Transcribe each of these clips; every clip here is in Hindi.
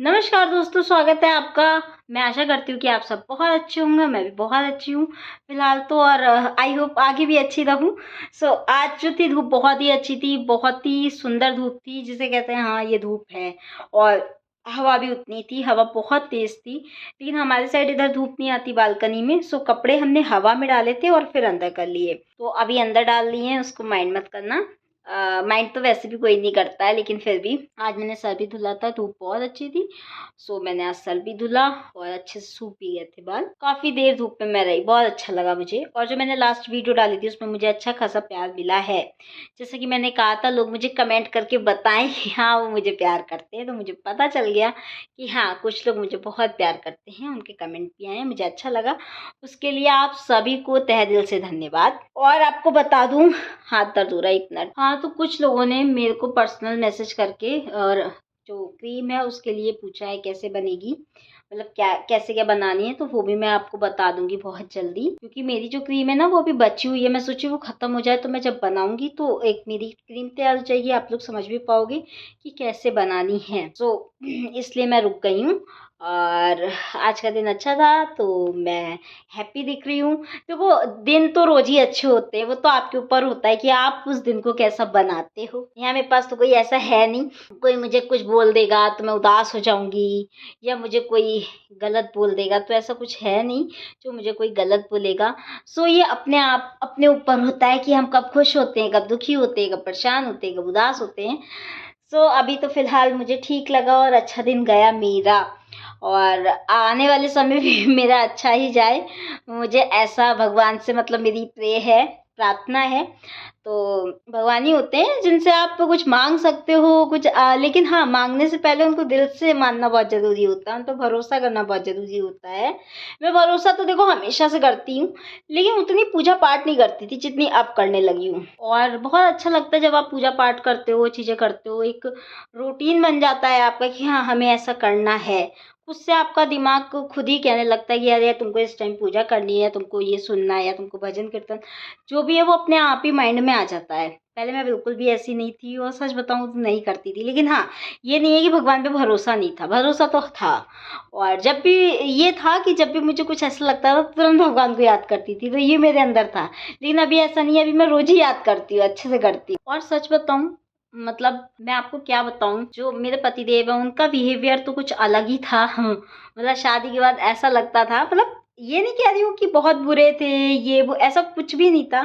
नमस्कार दोस्तों, स्वागत है आपका। मैं आशा करती हूँ कि आप सब बहुत अच्छे होंगे। मैं भी बहुत अच्छी हूँ फिलहाल तो, और आई होप आगे भी अच्छी रहूँ। आज जो थी धूप बहुत ही अच्छी थी, बहुत ही सुंदर धूप थी जिसे कहते हैं हाँ ये धूप है। और हवा भी उतनी थी, हवा बहुत तेज थी। लेकिन हमारे साइड इधर धूप नहीं आती बालकनी में, सो कपड़े हमने हवा में डाले थे और फिर अंदर कर लिए। तो अभी अंदर डाल लिए हैं, उसको माइंड मत करना। माइंड तो वैसे भी कोई नहीं करता है, लेकिन फिर भी आज मैंने सर भी धुला था, धूप बहुत अच्छी थी। सो मैंने आज सर भी धुला और अच्छे से सूख भी गए थे बाल। काफी देर धूप में मैं रही, बहुत अच्छा लगा मुझे। और जो मैंने लास्ट वीडियो डाली थी उसमें मुझे अच्छा खासा प्यार मिला है। जैसे कि मैंने कहा था, लोग मुझे कमेंट करके बताएं कि हाँ वो मुझे प्यार करते हैं, तो मुझे पता चल गया कि हाँ कुछ लोग मुझे बहुत प्यार करते हैं। उनके कमेंट भी आए, मुझे अच्छा लगा। उसके लिए आप सभी को तहे दिल से धन्यवाद। और आपको बता दूं, हाथ दर्द हो रहा है, एक मिनट। हाँ, तो कुछ लोगों ने मेरे को पर्सनल मैसेज करके और जो क्रीम है उसके लिए पूछा है कैसे बनेगी, मतलब क्या कैसे क्या बनानी है। तो वो भी मैं आपको बता दूंगी बहुत जल्दी, क्योंकि मेरी जो क्रीम है ना वो अभी बची हुई है। मैं सोची वो खत्म हो जाए तो मैं जब बनाऊंगी तो एक मेरी क्रीम तैयार हो जाएगी, आप लोग समझ भी पाओगे कि कैसे बनानी है। इसलिए मैं रुक गई हूँ। और आज का दिन अच्छा था तो मैं हैप्पी दिख रही हूँ। देखो, दिन तो रोज ही अच्छे होते हैं, वो तो आपके ऊपर होता है कि आप उस दिन को कैसा बनाते हो। यहाँ मेरे पास तो कोई ऐसा है नहीं, कोई मुझे कुछ बोल देगा तो मैं उदास हो जाऊंगी, या मुझे कोई गलत बोल देगा, तो ऐसा कुछ है नहीं जो मुझे कोई गलत बोलेगा। ये अपने आप अपने ऊपर होता है कि हम कब खुश होते हैं, कब दुखी होते हैं, कब परेशान होते हैं, कब उदास होते हैं। अभी तो फिलहाल मुझे ठीक लगा और अच्छा दिन गया मेरा। और आने वाले समय भी मेरा अच्छा ही जाए, मुझे ऐसा भगवान से, मतलब मेरी प्रे है, प्रार्थना है। तो भगवान ही होते हैं जिनसे आप कुछ मांग सकते हो कुछ, लेकिन हाँ मांगने से पहले उनको दिल से मानना बहुत ज़रूरी होता है, उन पर भरोसा करना बहुत ज़रूरी होता है। मैं भरोसा तो देखो हमेशा से करती हूँ, लेकिन उतनी पूजा पाठ नहीं करती थी जितनी अब करने लगी हूँ। और बहुत अच्छा लगता है जब आप पूजा पाठ करते हो, चीज़ें करते हो, एक रूटीन बन जाता है आपका कि हाँ हमें ऐसा करना है। उससे आपका दिमाग को खुद ही कहने लगता है कि यार तुमको इस टाइम पूजा करनी है, तुमको ये सुनना है, या तुमको भजन कीर्तन जो भी है वो अपने आप ही माइंड में आ जाता है। पहले मैं बिल्कुल भी ऐसी नहीं थी, और सच बताऊं तो नहीं करती थी। लेकिन हाँ, ये नहीं है कि भगवान पे भरोसा नहीं था, भरोसा तो था। और जब भी ये था कि जब भी मुझे कुछ ऐसा लगता था तुरंत भगवान को याद करती थी, तो ये मेरे अंदर था। लेकिन अभी ऐसा नहीं है, अभी मैं रोज ही याद करती हूँ, अच्छे से करती हूँ। और सच बताऊं, मतलब मैं आपको क्या बताऊं, जो मेरे पति देव है उनका बिहेवियर तो कुछ अलग ही था। मतलब शादी के बाद ऐसा लगता था, मतलब ये नहीं कह रही हूँ कि बहुत बुरे थे, ये वो ऐसा कुछ भी नहीं था।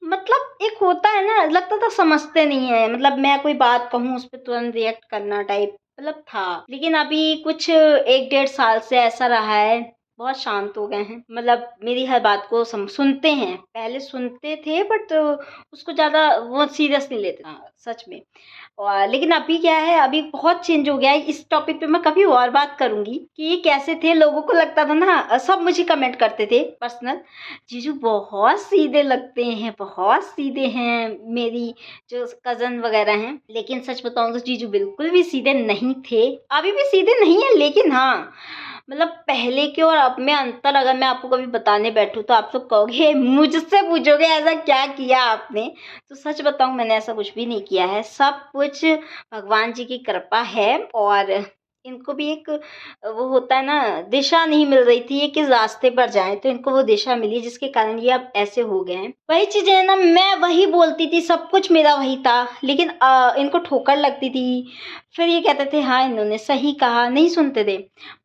मतलब एक होता है ना, लगता था समझते नहीं है, मतलब मैं कोई बात कहूँ उस पर तुरंत रिएक्ट करना टाइप, मतलब था। लेकिन अभी कुछ 1-1.5 साल से ऐसा रहा है, बहुत शांत हो गए हैं। मतलब मेरी हर बात को सुनते हैं, पहले सुनते थे बट उसको ज्यादा वो सीरियस नहीं लेते, हाँ, सच में। और लेकिन अभी क्या है, अभी बहुत चेंज हो गया है। इस टॉपिक पे मैं कभी और बात करूंगी कि ये कैसे थे। लोगों को लगता था ना, सब मुझे कमेंट करते थे पर्सनल, जीजू बहुत सीधे लगते हैं, बहुत सीधे हैं, मेरी जो कजन वगैरह हैं। लेकिन सच बताऊं तो जीजू बिल्कुल भी सीधे नहीं थे, अभी भी सीधे नहीं है। लेकिन हाँ, मतलब पहले के और अब में अंतर अगर मैं आपको कभी बताने बैठूं तो आप लोग कहोगे, मुझसे पूछोगे ऐसा क्या किया आपने। तो सच बताऊं, मैंने ऐसा कुछ भी नहीं किया है, सब कुछ भगवान जी की कृपा है। और इनको भी एक वो होता है ना, दिशा नहीं मिल रही थी ये किस रास्ते पर जाएं, तो इनको वो दिशा मिली जिसके कारण ये अब ऐसे हो गए हैं। वही चीजें है ना, मैं वही बोलती थी, सब कुछ मेरा वही था, लेकिन इनको ठोकर लगती थी। फिर ये कहते थे हाँ इन्होंने सही कहा, नहीं सुनते थे।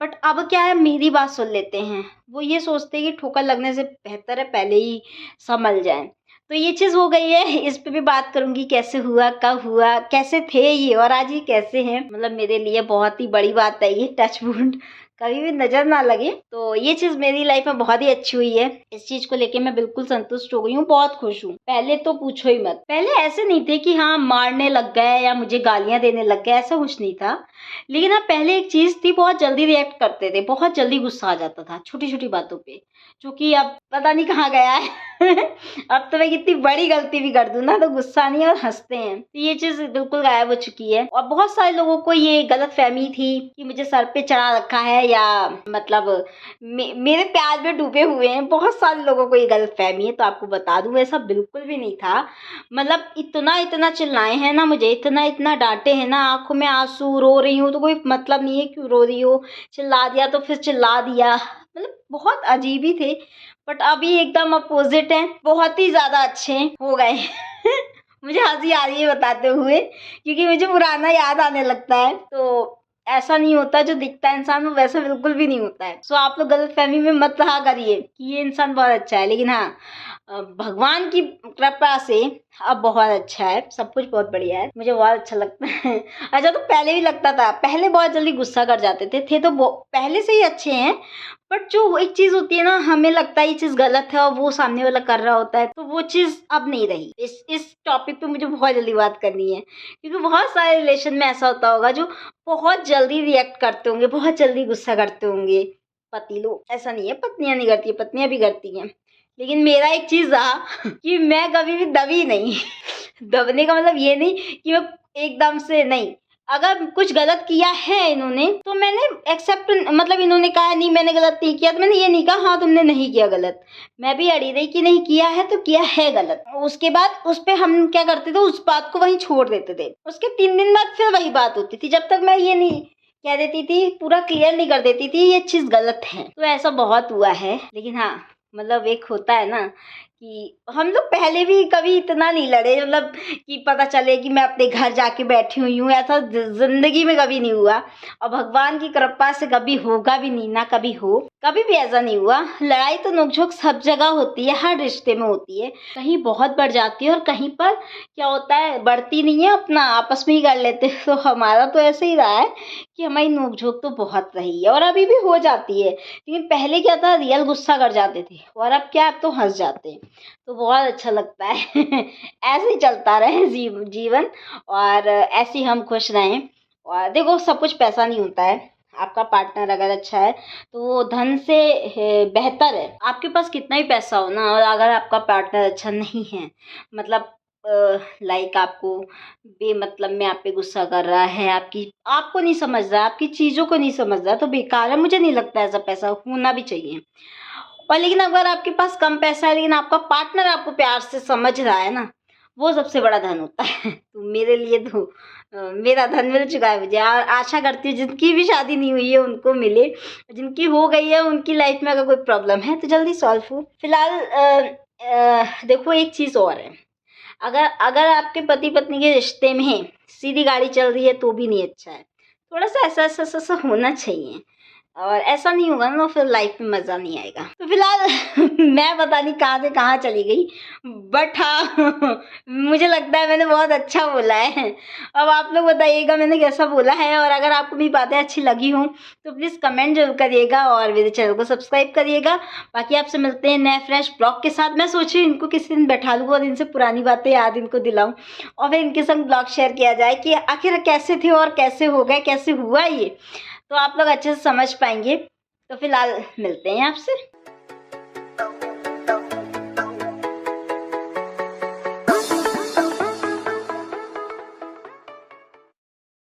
बट अब क्या है, मेरी बात सुन लेते हैं। वो ये सोचते हैं कि ठोकर लगने से बेहतर है पहले ही संभल जाए। तो ये चीज हो गई है, इस पे भी बात करूंगी, कैसे हुआ, कब हुआ, कैसे थे ये और आज ये कैसे हैं। मतलब मेरे लिए बहुत ही बड़ी बात है ये, टच वुड कभी भी नजर ना लगे। तो ये चीज मेरी लाइफ में बहुत ही अच्छी हुई है, इस चीज को लेके मैं बिल्कुल संतुष्ट हो गई हूँ, बहुत खुश हूँ। पहले तो पूछो ही मत, पहले ऐसे नहीं थे कि हाँ मारने लग गए या मुझे गालियां देने लग गए, ऐसा कुछ नहीं था। लेकिन हाँ पहले एक चीज थी, बहुत जल्दी रिएक्ट करते थे, बहुत जल्दी गुस्सा आ जाता था छोटी छोटी बातों पे, जो कि अब पता नहीं कहाँ गया है। अब तो मैं कितनी बड़ी गलती भी कर दूं ना तो गुस्सा नहीं और हंसते हैं, तो ये चीज बिल्कुल गायब हो चुकी है। और बहुत सारे लोगों को ये गलत फहमी थी कि मुझे सर पे चढ़ा रखा है या मतलब मेरे प्यार में डूबे हुए हैं। बहुत सारे लोगों को ये गलतफहमी है, तो आपको बता दूं ऐसा बिल्कुल भी नहीं था। मतलब इतना चिल्लाए हैं ना मुझे, इतना डांटे हैं ना, आंखों में आंसू, रो रही हूँ तो कोई मतलब नहीं है क्यों रो रही हो, चिल्ला दिया तो फिर चिल्ला दिया, मतलब बहुत अजीब ही थे। बट अभी एकदम अपोजिट है, बहुत ही ज्यादा अच्छे हो गए मुझे हंसी आ रही है बताते हुए, क्योंकि मुझे पुराना याद आने लगता है। तो ऐसा नहीं होता, जो दिखता है इंसान वो वैसा बिल्कुल भी नहीं होता है। सो आप लोग गलतफहमी में मत रहा करिए कि ये इंसान बहुत अच्छा है, लेकिन हाँ भगवान की कृपा से अब बहुत अच्छा है, सब कुछ बहुत बढ़िया है, मुझे बहुत अच्छा लगता है। अच्छा, तो पहले भी लगता था, पहले बहुत जल्दी गुस्सा कर जाते थे तो पहले से ही अच्छे हैं। बट जो एक चीज होती है ना, हमें लगता है ये चीज गलत है और वो सामने वाला कर रहा होता है, तो वो चीज अब नहीं रही। इस टॉपिक पे मुझे बहुत जल्दी बात करनी है, क्योंकि बहुत सारे रिलेशन में ऐसा होता होगा जो बहुत जल्दी रिएक्ट करते होंगे, बहुत जल्दी गुस्सा करते होंगे पति लोग। ऐसा नहीं है पत्नियां नहीं करती, पत्नियां भी करती हैं, लेकिन मेरा एक चीज रहा कि मैं कभी भी दबी नहीं दबने का मतलब ये नहीं कि मैं एकदम से नहीं, अगर कुछ गलत किया है इन्होंने तो मैंने एक्सेप्ट, मतलब इन्होंने कहा नहीं मैंने गलत नहीं किया, तो मैंने ये नहीं कहा हाँ तुमने नहीं किया गलत, मैं भी अड़ी रही कि नहीं किया है तो किया है गलत। उसके बाद उस पे हम क्या करते थे, उस बात को वहीं छोड़ देते थे, उसके 3 दिन बाद फिर वही बात होती थी, जब तक मैं ये नहीं कह देती थी, पूरा क्लियर नहीं कर देती थी ये चीज गलत है। तो ऐसा बहुत हुआ है, लेकिन हाँ मतलब एक होता है ना कि हम लोग पहले भी कभी इतना नहीं लड़े, मतलब कि पता चले कि मैं अपने घर जाके बैठी हुई हूँ, ऐसा जिंदगी में कभी नहीं हुआ। और भगवान की कृपा से कभी होगा भी नहीं, ना कभी हो, कभी भी ऐसा नहीं हुआ। लड़ाई तो नोकझोंक सब जगह होती है, हर रिश्ते में होती है, कहीं बहुत बढ़ जाती है और कहीं पर क्या होता है बढ़ती नहीं है, अपना आपस में ही कर लेते हैं। तो हमारा तो ऐसे ही रहा है कि हमारी नोकझोंक तो बहुत रही है और अभी भी हो जाती है, लेकिन पहले क्या था, रियल गुस्सा कर जाते थे, और अब क्या, अब तो हंस जाते हैं। तो बहुत अच्छा लगता है ऐसे ही चलता रहे जीवन, और ऐसे ही हम खुश रहें। और देखो सब कुछ पैसा नहीं होता है, आपका पार्टनर अगर अच्छा है तो वो धन से बेहतर है। आपके पास कितना ही पैसा हो ना, और अगर आपका पार्टनर अच्छा नहीं है, मतलब लाइक आपको बेमतलब में आप पे गुस्सा कर रहा है, आपको नहीं समझ रहा, आपकी चीज़ों को नहीं समझ रहा, तो बेकार है। मुझे नहीं लगता ऐसा पैसा होना भी चाहिए। और लेकिन अगर आपके पास कम पैसा है लेकिन आपका पार्टनर आपको प्यार से समझ रहा है ना, वो सबसे बड़ा धन होता है। तो मेरे लिए तो मेरा धन मिल चुका है मुझे, और आशा करती हूँ जिनकी भी शादी नहीं हुई है उनको मिले, जिनकी हो गई है उनकी लाइफ में अगर कोई प्रॉब्लम है तो जल्दी सॉल्व हो। फिलहाल देखो एक चीज़ और है, अगर अगर आपके पति पत्नी के रिश्ते में सीधी गाड़ी चल रही है तो भी नहीं अच्छा है, थोड़ा सा ऐसा होना चाहिए, और ऐसा नहीं होगा ना फिर लाइफ में मज़ा नहीं आएगा। तो फिलहाल मैं पता नहीं कहाँ से कहाँ चली गई, बट हाँ मुझे लगता है मैंने बहुत अच्छा बोला है। अब आप लोग बताइएगा मैंने कैसा बोला है, और अगर आपको मेरी बातें अच्छी लगी हों तो प्लीज़ कमेंट जरूर करिएगा और मेरे चैनल को सब्सक्राइब करिएगा। बाकी आपसे मिलते हैं नए फ्रेश ब्लॉग के साथ। मैं सोच रही हूँ इनको किसी दिन बैठा लूँ और इनसे पुरानी बातें याद इनको दिलाऊँ, और फिर इनके संग ब्लॉग शेयर किया जाए कि आखिर कैसे थे और कैसे हो गए, कैसे हुआ ये, तो आप लोग अच्छे से समझ पाएंगे। तो फिलहाल मिलते हैं आपसे।